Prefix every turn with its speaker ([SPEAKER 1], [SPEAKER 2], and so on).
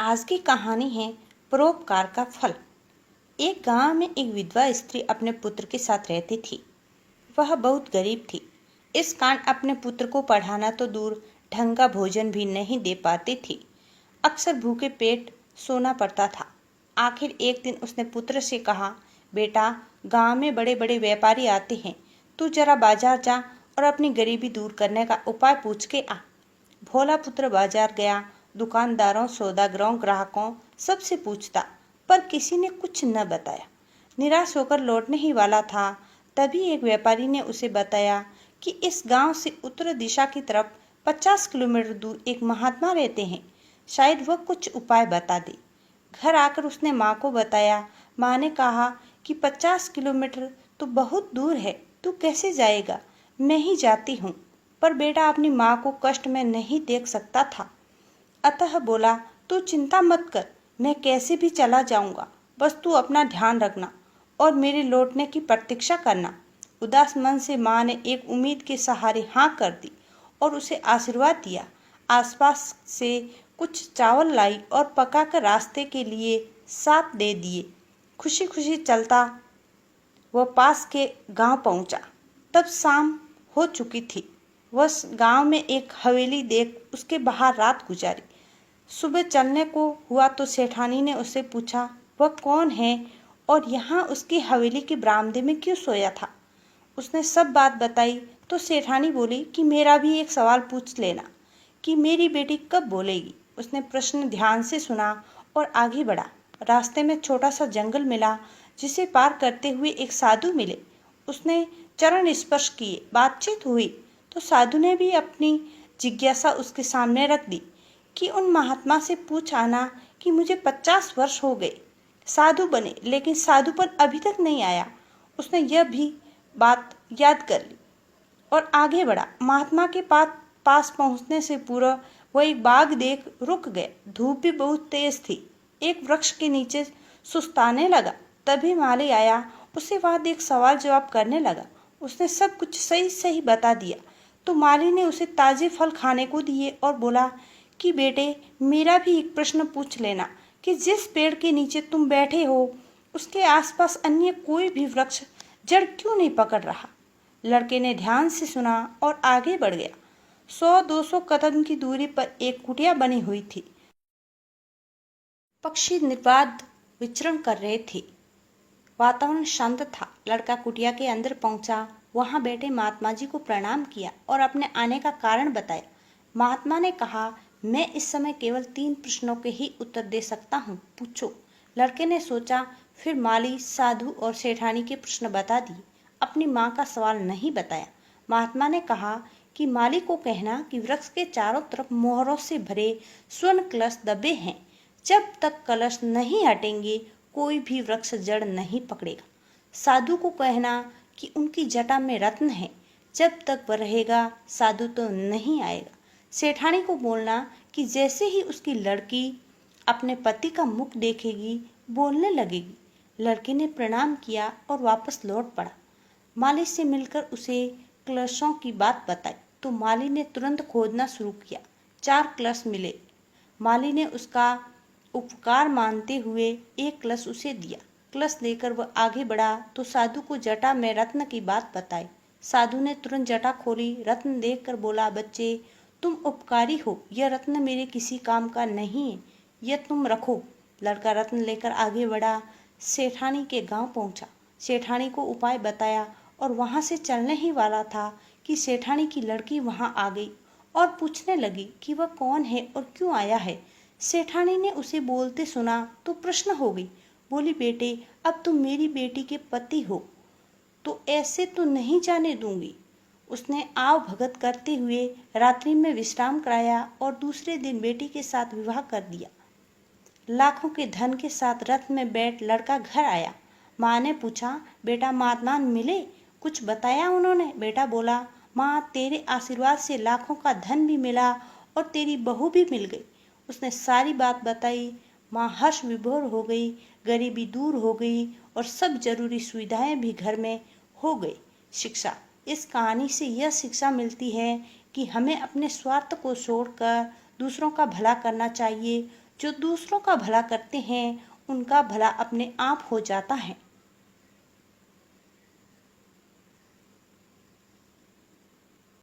[SPEAKER 1] आज की कहानी है परोपकार का फल। एक गांव में एक विधवा स्त्री अपने पुत्र के साथ रहती थी। वह बहुत गरीब थी। इस कारण अपने पुत्र को पढ़ाना तो दूर, ढंग का भोजन भी नहीं दे पाती थी। अक्सर भूखे पेट सोना पड़ता था। आखिर एक दिन उसने पुत्र से कहा, बेटा, गांव में बड़े बड़े व्यापारी आते हैं, तू जरा बाजार जा और अपनी गरीबी दूर करने का उपाय पूछ के आ। भोला पुत्र बाजार गया। दुकानदारों, सौदागरों, ग्राहकों सबसे पूछता, पर किसी ने कुछ न बताया। निराश होकर लौटने ही वाला था, तभी एक व्यापारी ने उसे बताया कि इस गांव से उत्तर दिशा की तरफ 50 किलोमीटर दूर एक महात्मा रहते हैं। शायद वह कुछ उपाय बता दे। घर आकर उसने माँ को बताया। माँ ने कहा कि 50 किलोमीटर तो बहुत दूर है, तू कैसे जाएगा? मैं ही जाती हूँ। पर बेटा अपनी माँ को कष्ट में नहीं देख सकता था, अतः बोला, तू चिंता मत कर, मैं कैसे भी चला जाऊंगा, बस तू अपना ध्यान रखना और मेरे लौटने की प्रतीक्षा करना। उदास मन से माँ ने एक उम्मीद के सहारे हाँ कर दी और उसे आशीर्वाद दिया। आसपास से कुछ चावल लाई और पकाकर रास्ते के लिए साथ दे दिए। खुशी खुशी चलता वह पास के गांव पहुंचा। तब शाम हो चुकी थी। वह गांव में एक हवेली देख उसके बाहर रात गुजारी। सुबह चलने को हुआ तो सेठानी ने उससे पूछा, वह कौन है और यहाँ उसकी हवेली के बरामदे में क्यों सोया था? उसने सब बात बताई तो सेठानी बोली कि मेरा भी एक सवाल पूछ लेना कि मेरी बेटी कब बोलेगी। उसने प्रश्न ध्यान से सुना और आगे बढ़ा। रास्ते में छोटा सा जंगल मिला, जिसे पार करते हुए एक साधु मिले। उसने चरण स्पर्श किए, बातचीत हुई तो साधु ने भी अपनी जिज्ञासा उसके सामने रख दी कि उन महात्मा से पूछ आना कि मुझे 50 वर्ष हो गए साधु बने, लेकिन साधुपन अभी तक नहीं आया। उसने यह भी बात याद कर ली और आगे बढ़ा। महात्मा के पास पहुंचने से पूर्व वह एक बाग देख रुक गया। धूप भी बहुत तेज थी। एक वृक्ष के नीचे सुस्ताने लगा। तभी माली आया, उसे वहां देख सवाल जवाब करने लगा। उसने सब कुछ सही सही बता दिया तो माली ने उसे ताजे फल खाने को दिए और बोला कि बेटे, मेरा भी एक प्रश्न पूछ लेना कि जिस पेड़ के नीचे तुम बैठे हो उसके आसपास अन्य कोई भी वृक्ष जड़ क्यों नहीं पकड़ रहा? लड़के ने ध्यान से सुना और आगे बढ़ गया। 100-200 कदम की दूरी पर एक कुटिया बनी हुई थी। पक्षी निर्बाध विचरण कर रहे थे। वातावरण शांत था। लड़का कुटिया के अंदर पहुंचा। वहां बैठे महात्मा जी को प्रणाम किया और अपने आने का कारण बताया। महात्मा ने कहा, मैं इस समय केवल 3 प्रश्नों के ही उत्तर दे सकता हूँ, पूछो। लड़के ने सोचा, फिर माली, साधु और सेठानी के प्रश्न बता दिए। अपनी माँ का सवाल नहीं बताया। महात्मा ने कहा कि माली को कहना कि वृक्ष के चारों तरफ मोहरों से भरे स्वर्ण कलश दबे हैं। जब तक कलश नहीं हटेंगे कोई भी वृक्ष जड़ नहीं पकड़ेगा। साधु को कहना कि उनकी जटा में रत्न है। जब तक वह रहेगा साधु तो नहीं आएगा। सेठानी को बोलना कि जैसे ही उसकी लड़की अपने पति का मुख देखेगी बोलने लगेगी। लड़के ने प्रणाम किया और वापस लौट पड़ा। माली से मिलकर उसे कलशों की बात बताई तो माली ने तुरंत खोदना शुरू किया। 4 कलश मिले। माली ने उसका उपकार मानते हुए एक कलश उसे दिया। कलश लेकर वह आगे बढ़ा तो साधु को जटा में रत्न की बात बताई। साधु ने तुरंत जटा खोली। रत्न देखकर बोला, बच्चे, तुम उपकारी हो, यह रत्न मेरे किसी काम का नहीं है, यह तुम रखो। लड़का रत्न लेकर आगे बढ़ा। सेठानी के गांव पहुंचा। सेठानी को उपाय बताया और वहां से चलने ही वाला था कि सेठानी की लड़की वहां आ गई और पूछने लगी कि वह कौन है और क्यों आया है। सेठानी ने उसे बोलते सुना तो प्रश्न हो गई। बोली, बेटे, अब तुम मेरी बेटी के पति हो तो ऐसे तो नहीं जाने दूंगी। उसने आव भगत करते हुए रात्रि में विश्राम कराया और दूसरे दिन बेटी के साथ विवाह कर दिया। लाखों के धन के साथ रथ में बैठ लड़का घर आया। माँ ने पूछा, बेटा, महात्मा मिले? कुछ बताया उन्होंने? बेटा बोला, माँ, तेरे आशीर्वाद से लाखों का धन भी मिला और तेरी बहू भी मिल गई। उसने सारी बात बताई। माँ हर्ष विभोर हो गई। गरीबी दूर हो गई और सब जरूरी सुविधाएं भी घर में हो गई। शिक्षा। इस कहानी से यह शिक्षा मिलती है कि हमें अपने स्वार्थ को छोड़कर दूसरों का भला करना चाहिए। जो दूसरों का भला करते हैं उनका भला अपने आप हो जाता है।